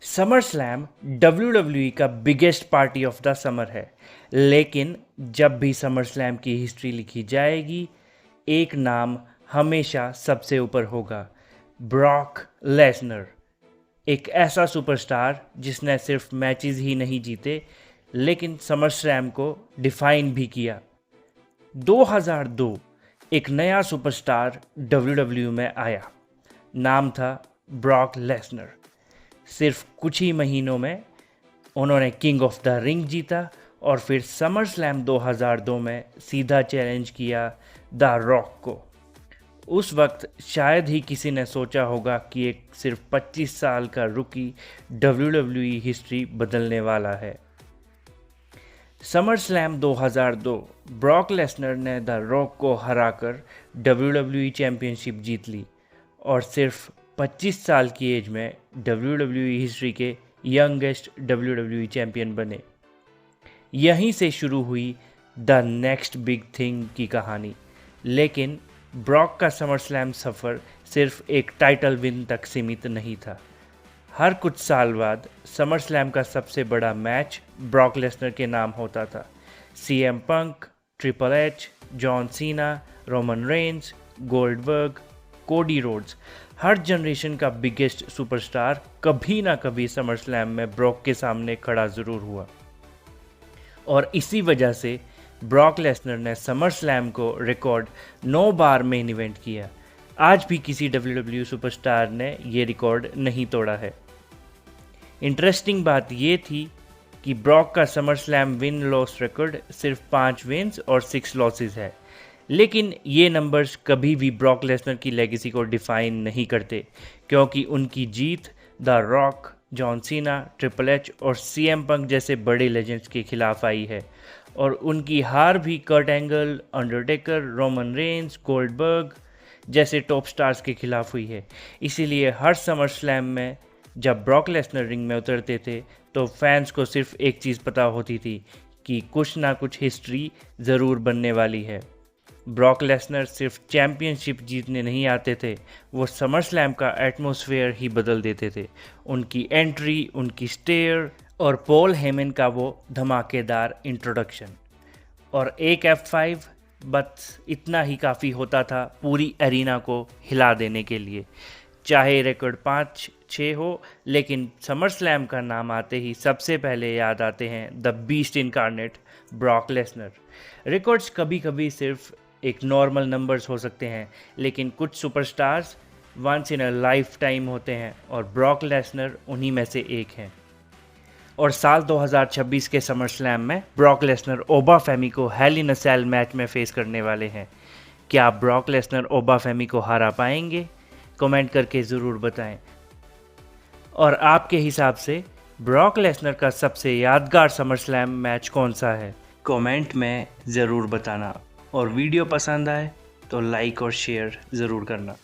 Summer slam WWE का biggest party of the summer है, लेकिन जब भी समर स्लैम की हिस्ट्री लिखी जाएगी, एक नाम हमेशा सबसे ऊपर होगा, ब्रॉक लेसनर। एक ऐसा सुपरस्टार जिसने सिर्फ मैचेस ही नहीं जीते, लेकिन समर स्लैम को डिफाइन भी किया। 2002 एक नया सुपरस्टार WWE में आया, नाम था ब्रॉक लेसनर। सिर्फ कुछ ही महीनों में उन्होंने किंग ऑफ द रिंग जीता और फिर समर स्लैम 2002 में सीधा चैलेंज किया द रॉक को। उस वक्त शायद ही किसी ने सोचा होगा कि एक सिर्फ 25 साल का रुकी WWE हिस्ट्री बदलने वाला है। समर स्लैम 2002 ब्रॉक लेसनर ने द रॉक को हराकर WWE चैंपियनशिप जीत ली और सिर्फ 25 साल की एज में WWE हिस्ट्री के यंगेस्ट WWE चैंपियन बने। यहीं से शुरू हुई द नेक्स्ट बिग थिंग की कहानी। लेकिन ब्रॉक का समर स्लैम सफ़र सिर्फ एक टाइटल विन तक सीमित नहीं था। हर कुछ साल बाद समर स्लैम का सबसे बड़ा मैच ब्रॉक लेसनर के नाम होता था। CM Punk, Triple H, John Cena, Roman Reigns, Goldberg, Cody Rhodes, हर जनरेशन का बिगेस्ट सुपरस्टार कभी ना कभी समर स्लैम में ब्रॉक के सामने खड़ा ज़रूर हुआ। और इसी वजह से ब्रॉक लेसनर ने समर स्लैम को रिकॉर्ड 9 बार मेन इवेंट किया। आज भी किसी WWE सुपरस्टार ने ये रिकॉर्ड नहीं तोड़ा है। इंटरेस्टिंग बात ये थी कि ब्रॉक का summer slam win loss record सिर्फ 5 विन्स और 6 लॉसेस है, लेकिन ये नंबर्स कभी भी ब्रॉक लेसनर की लेगेसी को डिफाइन नहीं करते, क्योंकि उनकी जीत the Rock, John Cena, Triple H और CM पंक जैसे बड़े लेजेंड्स के खिलाफ आई है, और उनकी हार भी Kurt Angle, Undertaker, Roman Reigns, Goldberg जैसे टॉप स्टार्स के खिलाफ हुई है। इसीलिए हर समर स्लैम में जब ब्रॉक लेसनर रिंग में उतरते थे तो फैंस को सिर्फ एक चीज़ पता होती थी कि कुछ ना कुछ हिस्ट्री ज़रूर बनने वाली है। ब्रॉक लेसनर सिर्फ चैंपियनशिप जीतने नहीं आते थे, वो समर स्लैम का एटमॉस्फेयर ही बदल देते थे। उनकी एंट्री, उनकी स्टेयर और पॉल हेमन का वो धमाकेदार इंट्रोडक्शन और एक F5 बस इतना ही काफ़ी होता था पूरी एरिना को हिला देने के लिए। चाहे रिकॉर्ड 5-6 हो, लेकिन समर स्लैम का नाम आते ही सबसे पहले याद आते हैं the beast incarnate Brock Lesnar. Records कभी कभी सिर्फ एक नॉर्मल नंबर्स हो सकते हैं, लेकिन कुछ superstars once in a lifetime होते हैं और ब्रॉक लेसनर उन्हीं में से एक हैं। और साल 2026 के समर स्लैम में ब्रॉक लेसनर ओबा फेमी को हेल इन अ सेल मैच में फेस करने वाले हैं। क्या ब्रॉक लेसनर ओबा फेमी को हरा पाएंगे? कमेंट करके ज़रूर बताएं। और आपके हिसाब से ब्रॉक लेसनर का सबसे यादगार समर स्लैम मैच कौन सा है? कमेंट में ज़रूर बताना। और वीडियो पसंद आए तो लाइक और शेयर ज़रूर करना।